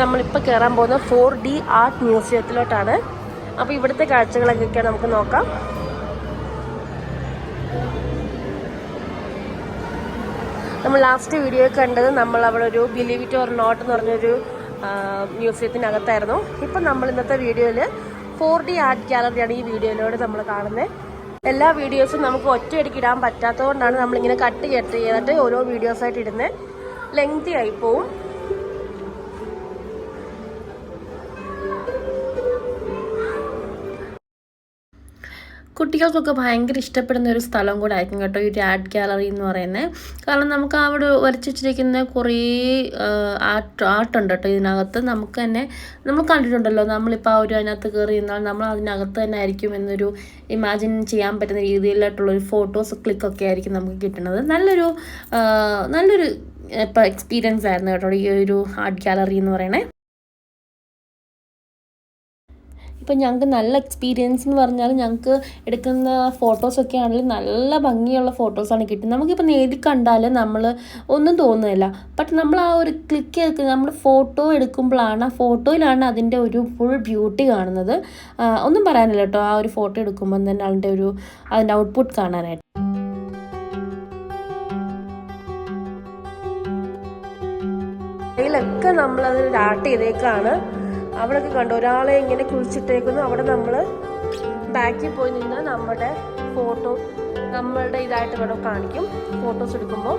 നമ്മളിപ്പോൾ കയറാൻ പോകുന്ന 4D ആർട്ട് മ്യൂസിയത്തിലോട്ടാണ്. അപ്പോൾ ഇവിടുത്തെ കാഴ്ചകളൊക്കെ നമുക്ക് നോക്കാം. നമ്മൾ ലാസ്റ്റ് വീഡിയോ കണ്ടത് നമ്മൾ അവിടെ ഒരു ബിലീവ് ഇറ്റ് ഓർ നോട്ട് എന്ന് പറഞ്ഞൊരു മ്യൂസിയത്തിനകത്തായിരുന്നു. ഇപ്പം നമ്മൾ ഇന്നത്തെ വീഡിയോയിൽ 4D ആർട്ട് ഗാലറിയാണ് ഈ വീഡിയോയിലൂടെ നമ്മൾ കാണുന്നത്. എല്ലാ വീഡിയോസും നമുക്ക് ഒറ്റയടിക്ക് ഇടാൻ പറ്റാത്തതുകൊണ്ടാണ് നമ്മളിങ്ങനെ കട്ട് ചെയ്തിട്ട് ഓരോ വീഡിയോസായിട്ട് ഇടുന്നത്. ലെങ്തി ആയി പോവും. കുട്ടികൾക്കൊക്കെ ഭയങ്കര ഇഷ്ടപ്പെടുന്ന ഒരു സ്ഥലം കൂടെ ആയിരിക്കും കേട്ടോ ഈ ആർട്ട് ഗാലറി എന്ന് പറയുന്നത്. കാരണം നമുക്ക് അവിടെ വരച്ച് വെച്ചിരിക്കുന്ന കുറേ ആർട്ടുണ്ട് കേട്ടോ ഇതിനകത്ത്. നമുക്ക് തന്നെ നമ്മൾ കണ്ടിട്ടുണ്ടല്ലോ, നമ്മളിപ്പോൾ ആ ഒരു അതിനകത്ത് കയറി നിന്നാൽ നമ്മൾ അതിനകത്ത് തന്നെ ആയിരിക്കും എന്നൊരു ഇമാജിൻ ചെയ്യാൻ പറ്റുന്ന രീതിയിലായിട്ടുള്ളൊരു ഫോട്ടോസ് ക്ലിക്കൊക്കെ ആയിരിക്കും നമുക്ക് കിട്ടുന്നത്. നല്ലൊരു ഇപ്പോൾ എക്സ്പീരിയൻസ് ആയിരുന്നു കേട്ടോ ഈ ഒരു ആർട്ട് ഗാലറി എന്ന് പറയണേ. ഇപ്പം ഞങ്ങൾക്ക് നല്ല എക്സ്പീരിയൻസ് എന്ന് പറഞ്ഞാൽ ഞങ്ങൾക്ക് എടുക്കുന്ന ഫോട്ടോസൊക്കെ ആണെങ്കിൽ നല്ല ഭംഗിയുള്ള ഫോട്ടോസാണ് കിട്ടുന്നത്. നമുക്കിപ്പോൾ നേരിൽ കണ്ടാൽ നമ്മൾ ഒന്നും തോന്നുന്നില്ല. ബട്ട് നമ്മൾ ആ ഒരു ക്ലിക്ക് ചെയ്ത് നമ്മൾ ഫോട്ടോ എടുക്കുമ്പോഴാണ് ആ ഫോട്ടോയിലാണ് അതിൻ്റെ ഒരു ഫുൾ ബ്യൂട്ടി കാണുന്നത്. ഒന്നും പറയാനില്ല കേട്ടോ, ആ ഒരു ഫോട്ടോ എടുക്കുമ്പോൾ തന്നെ അതിൻ്റെ ഔട്ട്പുട്ട് കാണാനായിട്ട്. അതിലൊക്കെ നമ്മളത് ആർട്ട് ചെയ്തേക്കാണ്. അവിടെയൊക്കെ കണ്ടു ഒരാളെ ഇങ്ങനെ കുഴിച്ചിട്ടേക്കുന്നു. അവിടെ നമ്മൾ ബാക്കിൽ പോയി നിന്ന് നമ്മുടെ ഫോട്ടോ നമ്മളുടെ ഇതായിട്ട് വേണം കാണിക്കും ഫോട്ടോസ് എടുക്കുമ്പോൾ.